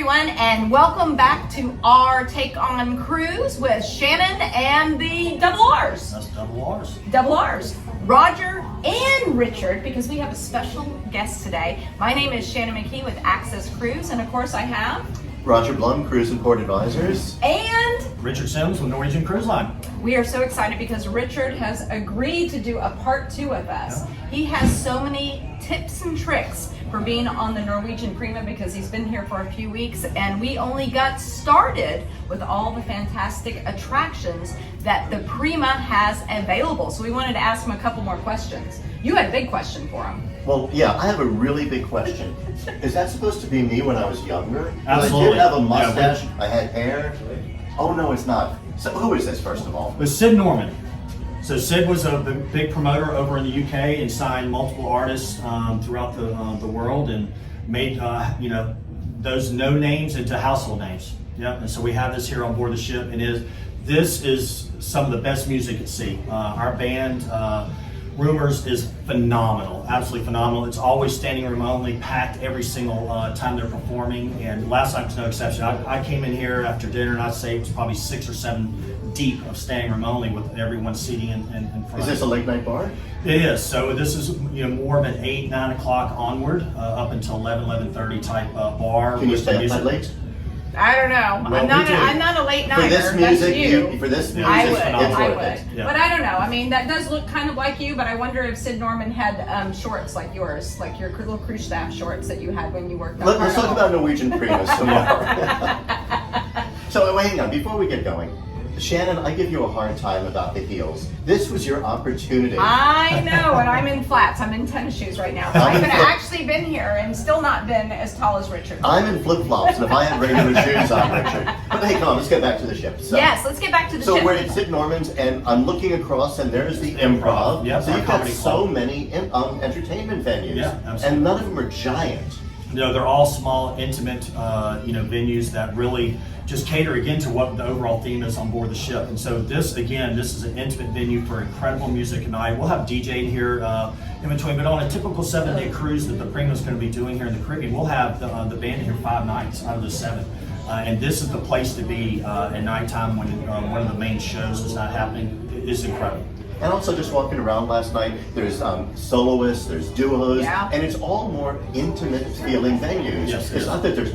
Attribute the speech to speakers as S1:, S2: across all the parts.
S1: everyone, and welcome back to our Take On Cruise with Shannon and the double R's.
S2: That's double R's.
S1: Double R's. Roger and Richard, because we have a special guest today. My name is Shannon McKee with Access Cruise, and of course I have
S3: Roger Blum, Cruise and Port Advisors.
S1: And
S2: Richard Sims with Norwegian Cruise Line.
S1: we are so excited because Richard has agreed to do a part 2 with us. He has so many tips and tricks for being on the Norwegian Prima because he's been here for a few weeks, and we only got started with all the fantastic attractions that the Prima has available. So we wanted to ask him a couple more questions. You had a big question for him.
S3: Well, yeah, I have a really big question. Is that supposed to be me when I was younger? 'Cause
S2: Absolutely.
S3: I did have a mustache, I had hair. Oh no, it's not. So who is this, first of all?
S2: With Sid Norman. So Sid was a big promoter over in the UK and signed multiple artists throughout the world and made those no names into household names. Yeah, and so we have this here on board the ship, and this is some of the best music at sea. Our band. Rumors is phenomenal, absolutely phenomenal. It's always standing room only, packed every single time they're performing, and last night was no exception. I came in here after dinner, and I'd say it was probably 6 or 7 deep of standing room only with everyone seating in front.
S3: Is this a late night bar?
S2: It is. So this is more of an 8, 9 o'clock onward, up until 11:30 type bar.
S3: Can you
S2: with the
S3: stay up
S2: music.
S3: that late?
S1: I don't know.
S3: Well,
S1: I'm not a late nighter.
S3: For this
S1: That's
S3: music,
S1: you.
S3: for this music,
S1: I would.
S3: it's
S1: I
S3: worth
S1: would.
S3: it.
S2: Yeah.
S1: But I don't know. I mean, that does look kind of like you, but I wonder if Sid Norman had shorts like yours, like your little cruise staff shorts that you had when you worked on
S3: Let's talk
S1: Carnival.
S3: about Norwegian Primas some more. So hang on, before we get going. Shannon, I give you a hard time about the heels. This was your opportunity.
S1: I know, and I'm in flats. I'm in tennis shoes right now. I could have actually been here and still not been as tall as Richard.
S3: I'm in flip-flops, and if I had regular shoes on, Richard. But hey, come on, let's get back to the ship. So,
S1: Yes, let's get back to the
S3: So
S1: ship.
S3: we're at Sid Norman's, and I'm looking across, and there's the Improv.
S2: Yep,
S3: So
S2: our
S3: you've got
S2: comedy
S3: so
S2: club.
S3: many entertainment venues.
S2: Yeah, absolutely.
S3: And none of them are giant.
S2: They're all small, intimate, venues that really just cater again to what the overall theme is on board the ship. And so this is an intimate venue for incredible music tonight. We'll have DJ here in between, but on a typical 7-day cruise that the Prima is going to be doing here in the Caribbean, we'll have the band here 5 nights out of the 7. And this is the place to be at nighttime when one of the main shows is not happening. It's incredible.
S3: And also just walking around last night, there's soloists, there's duos,
S1: Yeah.
S3: and it's all more intimate feeling venues.
S2: Yes, it
S3: It's
S2: is.
S3: not that there's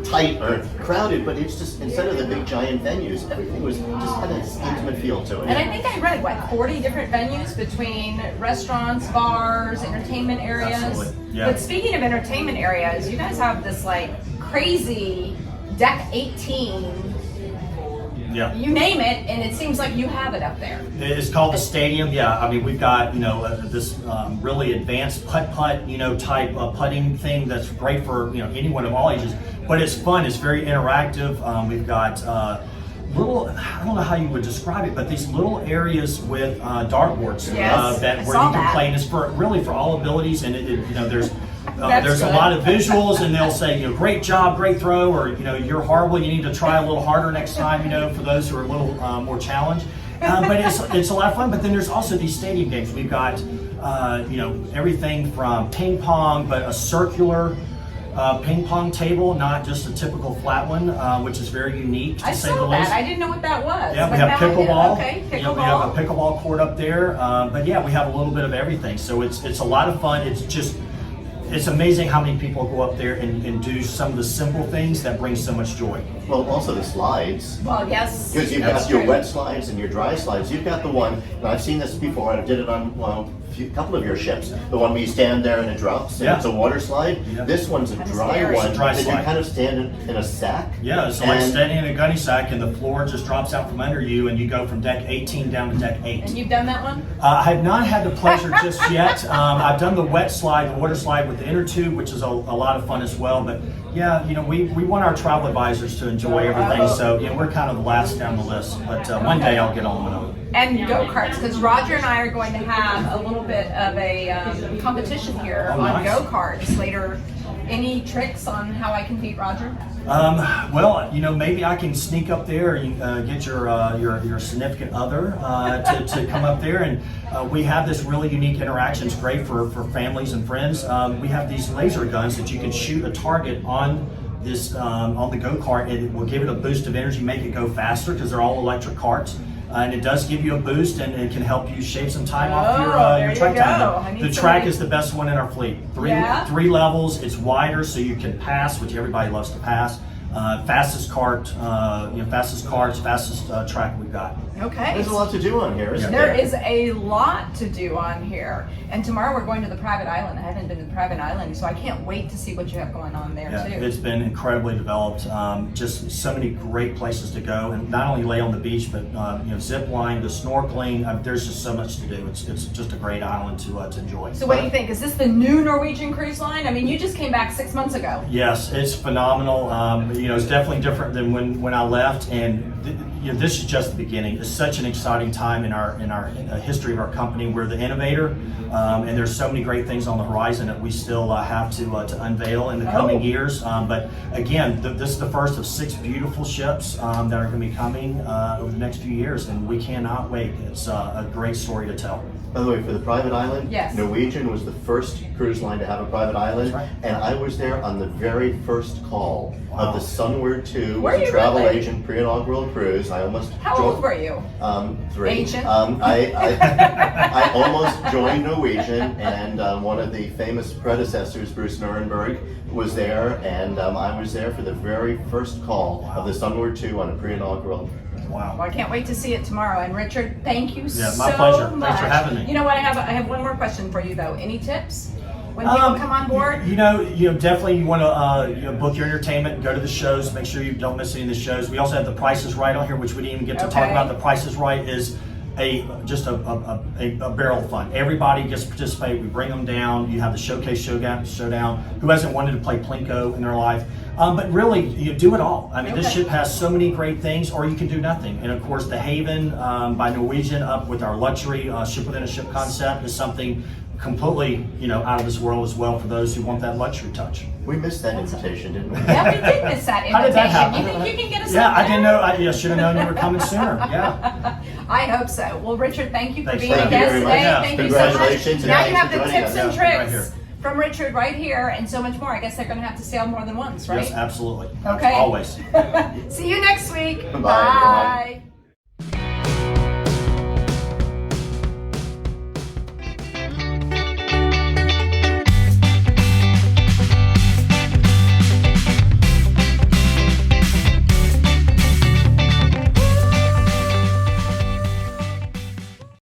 S3: tight or crowded, but it's just, instead of the big giant venues, everything was just had this intimate feel to it.
S1: And I think I read like 40 different venues between restaurants, bars, entertainment areas.
S2: Absolutely, yeah.
S1: But speaking of entertainment areas, you guys have this like crazy Deck 18,
S2: Yeah.
S1: you name it, and it seems like you have it up there.
S2: It's called the Stadium. Yeah, I mean we've got this really advanced putt type putting thing that's great for anyone of all ages. But it's fun. It's very interactive. We've got little, I don't know how you would describe it, but these little areas with dartboards
S1: Yes,
S2: that
S1: I
S2: where
S1: saw
S2: you can
S1: that.
S2: play. And it's for all abilities, and there's.
S1: That's
S2: There's
S1: good.
S2: a lot of visuals, and they'll say, great job, great throw, or you're horrible. You need to try a little harder next time. For those who are a little more challenged. But it's a lot of fun. But then there's also these stadium games. We've got everything from ping pong, but a circular ping pong table, not just a typical flat one, which is very unique to
S1: I
S2: say the
S1: saw
S2: least.
S1: that. I didn't know what that was.
S2: Yeah,
S1: But
S2: we have
S1: now I do.
S2: pickleball.
S1: Okay,
S2: We have
S1: pickleball.
S2: a pickleball court up there. But yeah, we have a little bit of everything. So it's a lot of fun. It's amazing how many people go up there and do some of the simple things that bring so much joy.
S3: Well, also the slides.
S1: Well, yes.
S3: Because you've
S1: that's
S3: got your
S1: true.
S3: wet slides and your dry slides. You've got the one, and I've seen this before, I did it on a couple of your ships. The one where you stand there and it drops, and
S2: Yeah.
S3: it's a water slide.
S2: Yeah.
S3: This one's a
S1: That is
S3: dry
S1: scary.
S3: one
S2: It's a dry
S3: that
S2: slide.
S3: you kind of stand in a sack.
S2: Yeah, it's like
S3: And-
S2: standing in a gunny sack and the floor just drops out from under you and you go from deck 18 down to deck 8.
S1: And you've done that one?
S2: I have not had the pleasure just yet. I've done the wet slide, the water slide with the inner tube, which is a lot of fun as well. But yeah, we want our travel advisors to enjoy everything. So we're kind of the last down the list. But one day I'll get on with them.
S1: And go-karts, because Roger and I are going to have a little bit of a competition here
S2: Oh,
S1: on
S2: nice.
S1: go-karts later. Any tricks on how I can beat Roger?
S2: Well, maybe I can sneak up there and get your significant other to come up there, and we have this really unique interaction. It's great for families and friends. We have these laser guns that you can shoot a target on is on the go-kart, it will give it a boost of energy, make it go faster because they're all electric carts. And it does give you a boost, and it can help you shave some time off your track time. The track is the best one in our fleet. Three levels. It's wider, so you can pass, which everybody loves to pass. Fastest cart, fastest carts, fastest track we've got.
S1: Okay.
S3: There's a lot to do on here, isn't there?
S1: There is a lot to do on here. And tomorrow we're going to the private island. I haven't been to the private island, so I can't wait to see what you have going on there too.
S2: It's been incredibly developed. Just so many great places to go, and not only lay on the beach, but zip line, the snorkeling. There's just so much to do. It's just a great island to enjoy.
S1: So what do you think? Is this the new Norwegian cruise line? I mean, you just came back 6 months ago.
S2: Yes, it's phenomenal. It's definitely different than when I left, and this is just the beginning. It's such an exciting time in our history of our company. We're the innovator, and there's so many great things on the horizon that we still have to unveil in the coming years. But again, this is the first of 6 beautiful ships that are going to be coming over the next few years, and we cannot wait. It's a great story to tell.
S3: By the way, for the private island, Norwegian was the first cruise line to have a private island, and I was there on the very first call of the Sunward 2 as a travel agent pre-inaugural cruise. I almost
S1: How old were you?
S3: 3.
S1: Agent?
S3: I almost joined Norwegian, and one of the famous predecessors, Bruce Nuremberg, was there, and I was there for the very first call of the Sunward 2 on a pre-inaugural.
S2: Wow.
S1: Well, I can't wait to see it tomorrow. And Richard, thank you so much.
S2: My pleasure. Thanks for having me.
S1: You know what? I have one more question for you though. Any tips when people come on board?
S2: Definitely you want to book your entertainment, go to the shows, make sure you don't miss any of the shows. We also have the Price is Right on here, which we didn't even get to talk about. The Price is Right is just a barrel of fun. Everybody gets to participate. We bring them down. You have the showcase showdown. Who hasn't wanted to play Plinko in their life? But really, you do it all. I mean, this ship has so many great things, or you can do nothing. And of course, the Haven by Norwegian, up with our luxury ship within a ship concept, is something completely, out of this world as well for those who want that luxury touch.
S3: We missed that invitation, didn't we?
S1: Yeah, we did miss that invitation.
S2: How did that happen?
S1: You think you can get us?
S2: Yeah, I didn't know. I should have known you were coming sooner. Yeah.
S1: I hope so. Well, Richard, thank you for being
S3: Thank
S1: a
S3: you
S1: guest
S3: very
S1: today.
S3: much.
S1: Thank you so much. Now you have the tips and
S2: Right
S1: tricks from Richard right here, and so much more. I guess they're going to have to sail more than once, right?
S2: Yes, absolutely.
S1: Okay.
S2: Always.
S1: See you next week.
S3: Bye.
S1: Bye.